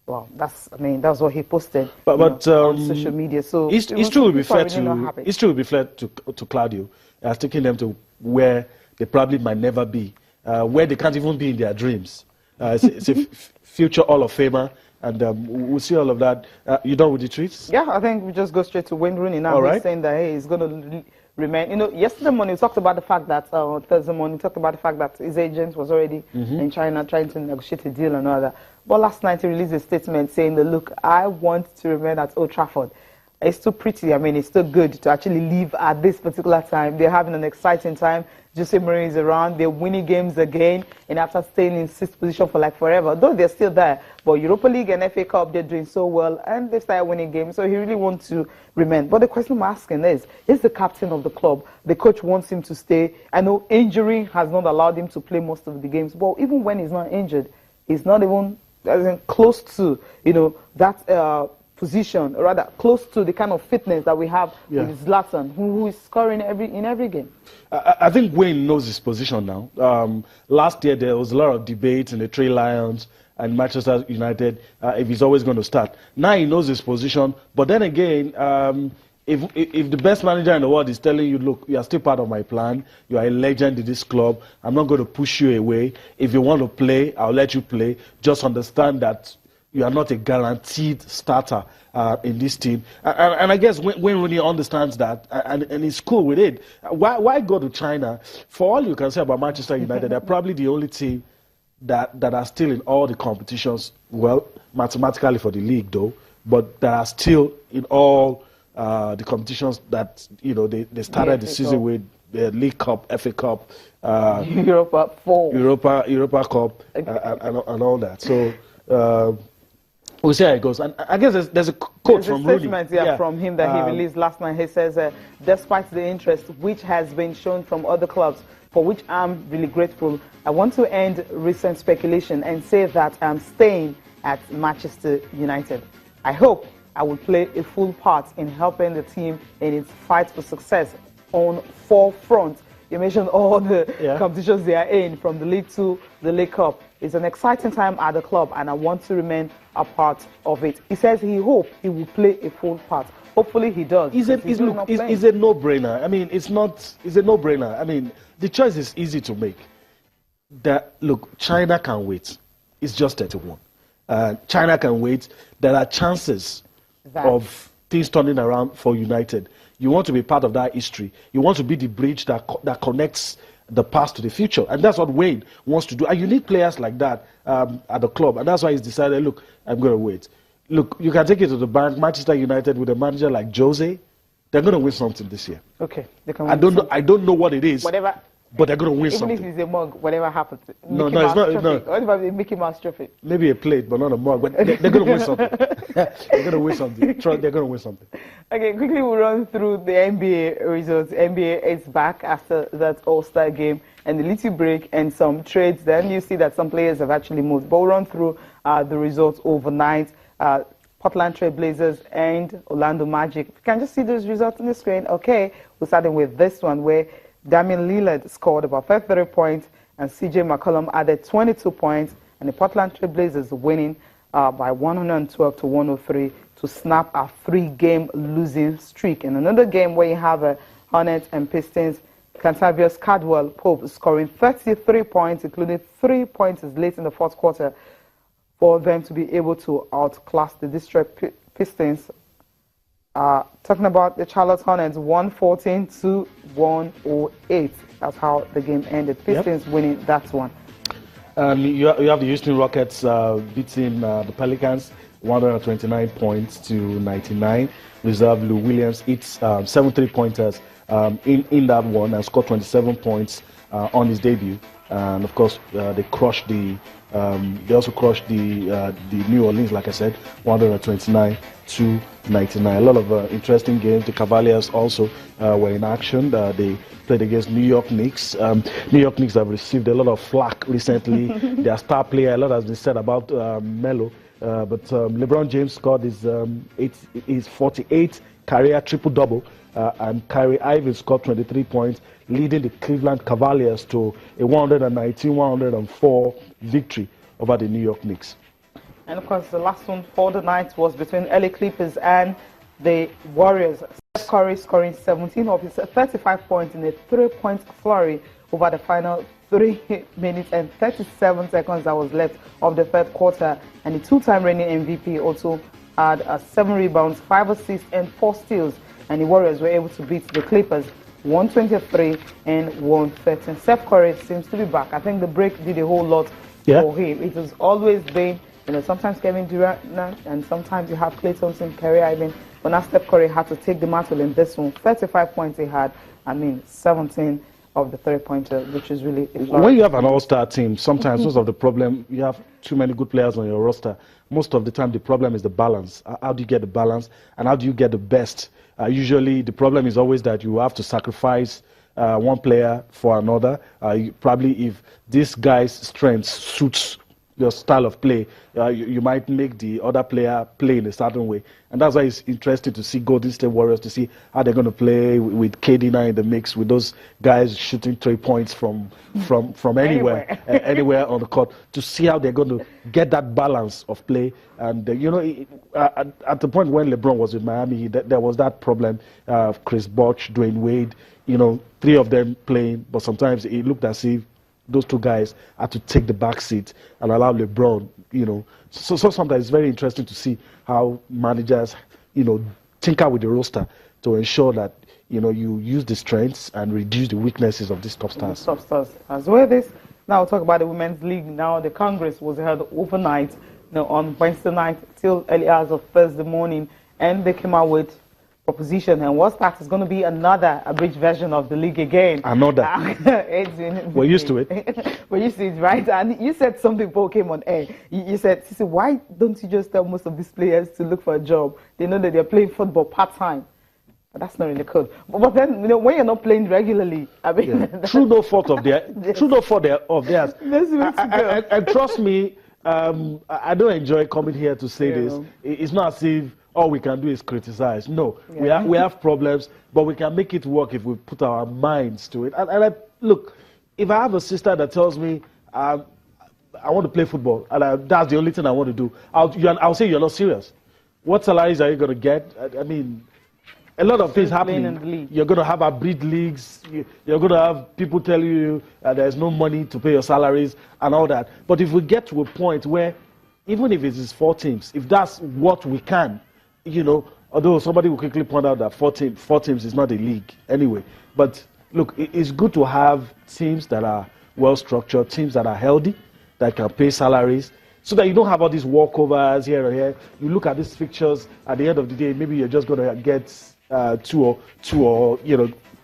Well, that's what he posted on social media. So it's true to be fair to Claudio, taking them to where they probably might never be, where they can't even be in their dreams. It's a future Hall of Famer, and we'll see all of that. You done with the tweets? Yeah, I think we just go straight to Wayne Rooney now. He's saying that he's going to remain. Yesterday morning we talked about the fact that Thursday morning we talked about the fact that his agent was already in China trying to negotiate a deal and all that. But last night he released a statement saying that, look, I want to remain at Old Trafford. It's too pretty. I mean, it's still good to actually leave at this particular time. They're having an exciting time. Jose Mourinho is around. They're winning games again. And after staying in sixth position for like forever, though they're still there. But Europa League and FA Cup, they're doing so well. And they started winning games. So he really wants to remain. But the question I'm asking is the captain of the club. The coach wants him to stay. I know injury has not allowed him to play most of the games. But even when he's not injured, he's not even close to, that position, or rather close to the kind of fitness that we have with Zlatan, who is scoring in every game. I think Wayne knows his position now. Last year there was a lot of debate in the Three Lions and Manchester United if he's always going to start. Now he knows his position, but then again, if the best manager in the world is telling you, look, you are still part of my plan, you are a legend in this club, I'm not going to push you away. If you want to play, I'll let you play. Just understand that you are not a guaranteed starter in this team. And I guess when Rooney understands that, and he's cool with it, why go to China? For all you can say about Manchester United, they're probably the only team that are still in all the competitions, well, mathematically for the league though, but that are still in all the competitions that they started the season with, the League Cup, FA Cup, Europa Cup, and all that. So we'll see how it goes. And I guess there's a quote from Rooney. From him that he released last night. He says, despite the interest which has been shown from other clubs, for which I'm really grateful, I want to end recent speculation and say that I'm staying at Manchester United. I hope I will play a full part in helping the team in its fight for success on four fronts. You mentioned all the competitions they are in, from the League 2, the League Cup. It's an exciting time at the club, and I want to remain a part of it. He says he hopes he will play a full part. Hopefully he does. It's a no-brainer. I mean, it's a no-brainer. I mean, the choice is easy to make. Look, China can wait. It's just 31. China can wait. There are chances of things turning around for United. You want to be part of that history. You want to be the bridge that connects the past to the future. And that's what Wayne wants to do. And you need players like that at the club. And that's why he's decided, look, I'm going to wait. Look, you can take it to the bank. Manchester United with a manager like Jose, they're going to win something this year. Okay. They can win I don't know what it is. Whatever. But they're going to win something. Even if it's a mug, whatever happens. No, it's not. No. What about the Mickey Mouse trophy? Maybe a plate, but not a mug. But they're going to win something. They're going to win something. They're going to win something. Okay, quickly we'll run through the NBA results. NBA is back after that All-Star game and the little break and some trades. Then you see that some players have actually moved. But we'll run through the results overnight. Portland Trail Blazers and Orlando Magic. You can just see those results on the screen. Okay, we're starting with this one where Damian Lillard scored about 33 points and CJ McCollum added 22 points, and the Portland Trail Blazers winning by 112 to 103 to snap a 3-game losing streak. In another game where you have Hornets and Pistons, Cantavius Caldwell-Pope scoring 33 points, including 3 points late in the fourth quarter, for them to be able to outclass the Detroit Pistons. Talking about the Charlotte Hornets, 114 to 108. That's how the game ended. Pistons winning that one. You have the Houston Rockets beating the Pelicans, 129 points to 99. Reserve Lou Williams hits 7 3-pointers in that one and scored 27 points on his debut. And of course, they crushed they also crushed the New Orleans, like I said, 129 to 99. A lot of interesting games. The Cavaliers also were in action. They played against New York Knicks. New York Knicks have received a lot of flack recently. Their star player, a lot has been said about Melo. But LeBron James scored his 48 career triple-double. And Kyrie Irving scored 23 points, leading the Cleveland Cavaliers to a 119-104 victory over the New York Knicks. And of course, the last one for the night was between LA Clippers and the Warriors. Steph Curry scoring 17 of his 35 points in a 3-point flurry over the final 3 minutes and 37 seconds that was left of the third quarter. And the two-time reigning MVP also had 7 rebounds, 5 assists, and 4 steals. And the Warriors were able to beat the Clippers 123 and 113. Steph Curry seems to be back. I think the break did a whole lot for him. It has always been, sometimes Kevin Durant and sometimes you have Klay Thompson, Kyrie Irving. But now Steph Curry had to take the mantle in this one. 35 points he had. 17 of the 3-pointer, which is really a flourish. When you have an all-star team, sometimes most of the problem, you have too many good players on your roster. Most of the time, the problem is the balance. How do you get the balance, and how do you get the best? Usually, the problem is always that you have to sacrifice one player for another. Probably if this guy's strength suits your style of play, you might make the other player play in a certain way. And that's why it's interesting to see Golden State Warriors, to see how they're going to play with KD now in the mix, with those guys shooting 3 points from anywhere, anywhere on the court, to see how they're going to get that balance of play. And, at the point when LeBron was with Miami, there was that problem of Chris Bosh, Dwayne Wade, 3 of them playing, but sometimes it looked as if those 2 guys had to take the back seat and allow LeBron, So sometimes it's very interesting to see how managers, tinker with the roster to ensure that, you use the strengths and reduce the weaknesses of these top stars. Top stars. As well this, now we'll talk about the Women's League. Now the Congress was held overnight, on Wednesday night till early hours of Thursday morning, and they came out with proposition, and what's that is going to be another abridged version of the league again. Another. We're used to it. We're used to it, right? And you said something before came on air. You said, Sisi, why don't you just tell most of these players to look for a job? They know that they're playing football part-time. But that's not really good. But then, when you're not playing regularly, through no fault of theirs. Through no fault of theirs. And trust me, I don't enjoy coming here to say this. It's not as if all we can do is criticize. No, we have problems, but we can make it work if we put our minds to it. And look, if I have a sister that tells me I want to play football and that's the only thing I want to do, I'll say you're not serious. What salaries are you going to get? A lot of things happening. You're going to have abridged leagues. You're going to have people tell you there's no money to pay your salaries and all that. But if we get to a point where, even if it is 4 teams, if that's what we can, although somebody will quickly point out that 4 teams is not a league anyway. But look, it's good to have teams that are well-structured, teams that are healthy, that can pay salaries, so that you don't have all these walkovers here and here. You look at these fixtures, at the end of the day, maybe you're just going to get two or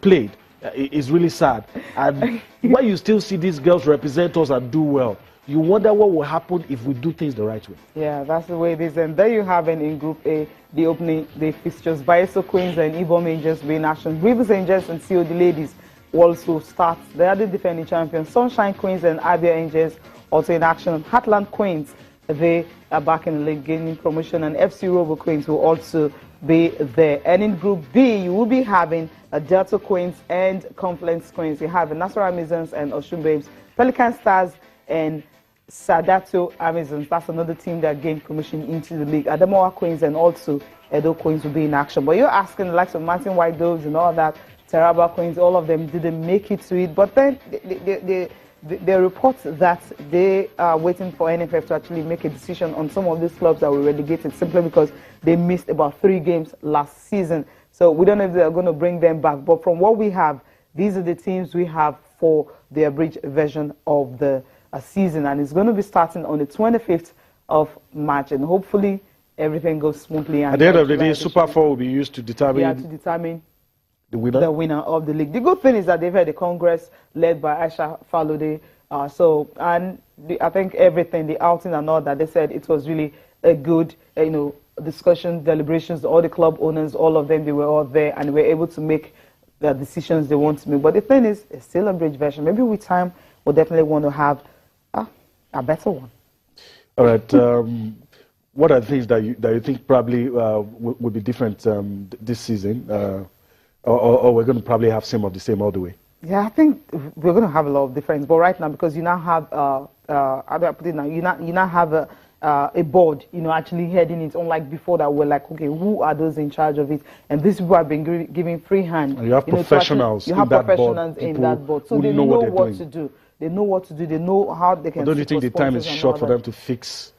played. It's really sad. And when you still see these girls represent us and do well, you wonder what will happen if we do things the right way. Yeah, that's the way it is. And there you have it in Group A, the opening day fixtures. Bayeso Queens and Ibom Angels will in action. Rivers Angels and COD Ladies will also start. They are the defending champions. Sunshine Queens and Abia Angels also in action. Heartland Queens, they are back in the league gaining promotion. And FC Robo Queens will also be there. And in Group B, you will be having Delta Queens and Confluence Queens. You have the Nassau Amazons and Oshun Babes, Pelican Stars and Sadato Amazons. That's another team that gained promotion into the league. Adamawa Queens and also Edo Queens will be in action. But you're asking the likes of Martin White Doves and all that, Taraba Queens, all of them didn't make it to it. But then they report that they are waiting for NFF to actually make a decision on some of these clubs that were relegated simply because they missed about 3 games last season. So we don't know if they're going to bring them back. But from what we have, these are the teams we have for the abridged version of the season. And it's going to be starting on the 25th of March. And hopefully everything goes smoothly. And at the end of the day, Super 4 will be used to determine the winner of the league. The good thing is that they've had a Congress led by Aisha Falode. I think everything, the outing and all that, they said it was really a good, discussion, deliberations. All the club owners, all of them, they were all there and were able to make the decisions they want to make. But the thing is, it's still a bridge version. Maybe with time, we'll definitely want to have a better one. All right. What are the things that you think probably would be different this season? Or we're going to probably have some of the same all the way? Yeah, I think we're going to have a lot of difference. But right now, because you now have, how do I put it now? You now have a board, actually heading it. Unlike before that, we're like, okay, who are those in charge of it? And these people have been giving free hand. And you have professionals. You have in that professionals board, in that board, so they know what to do. They know what to do. They know how they can. Don't you think the time is short for them to fix?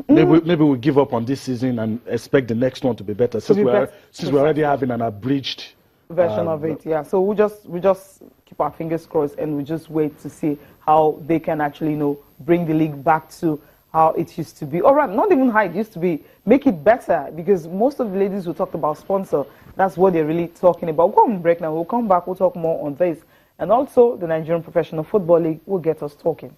Maybe we give up on this season and expect the next one to be better. Since we're already having an abridged version of it, yeah. So we just keep our fingers crossed and we just wait to see how they can actually, bring the league back to how it used to be. All right, not even how it used to be. Make it better, because most of the ladies who talked about sponsor, that's what they're really talking about. We'll go on break now. We'll come back. We'll talk more on this, and also the Nigerian Professional Football League will get us talking.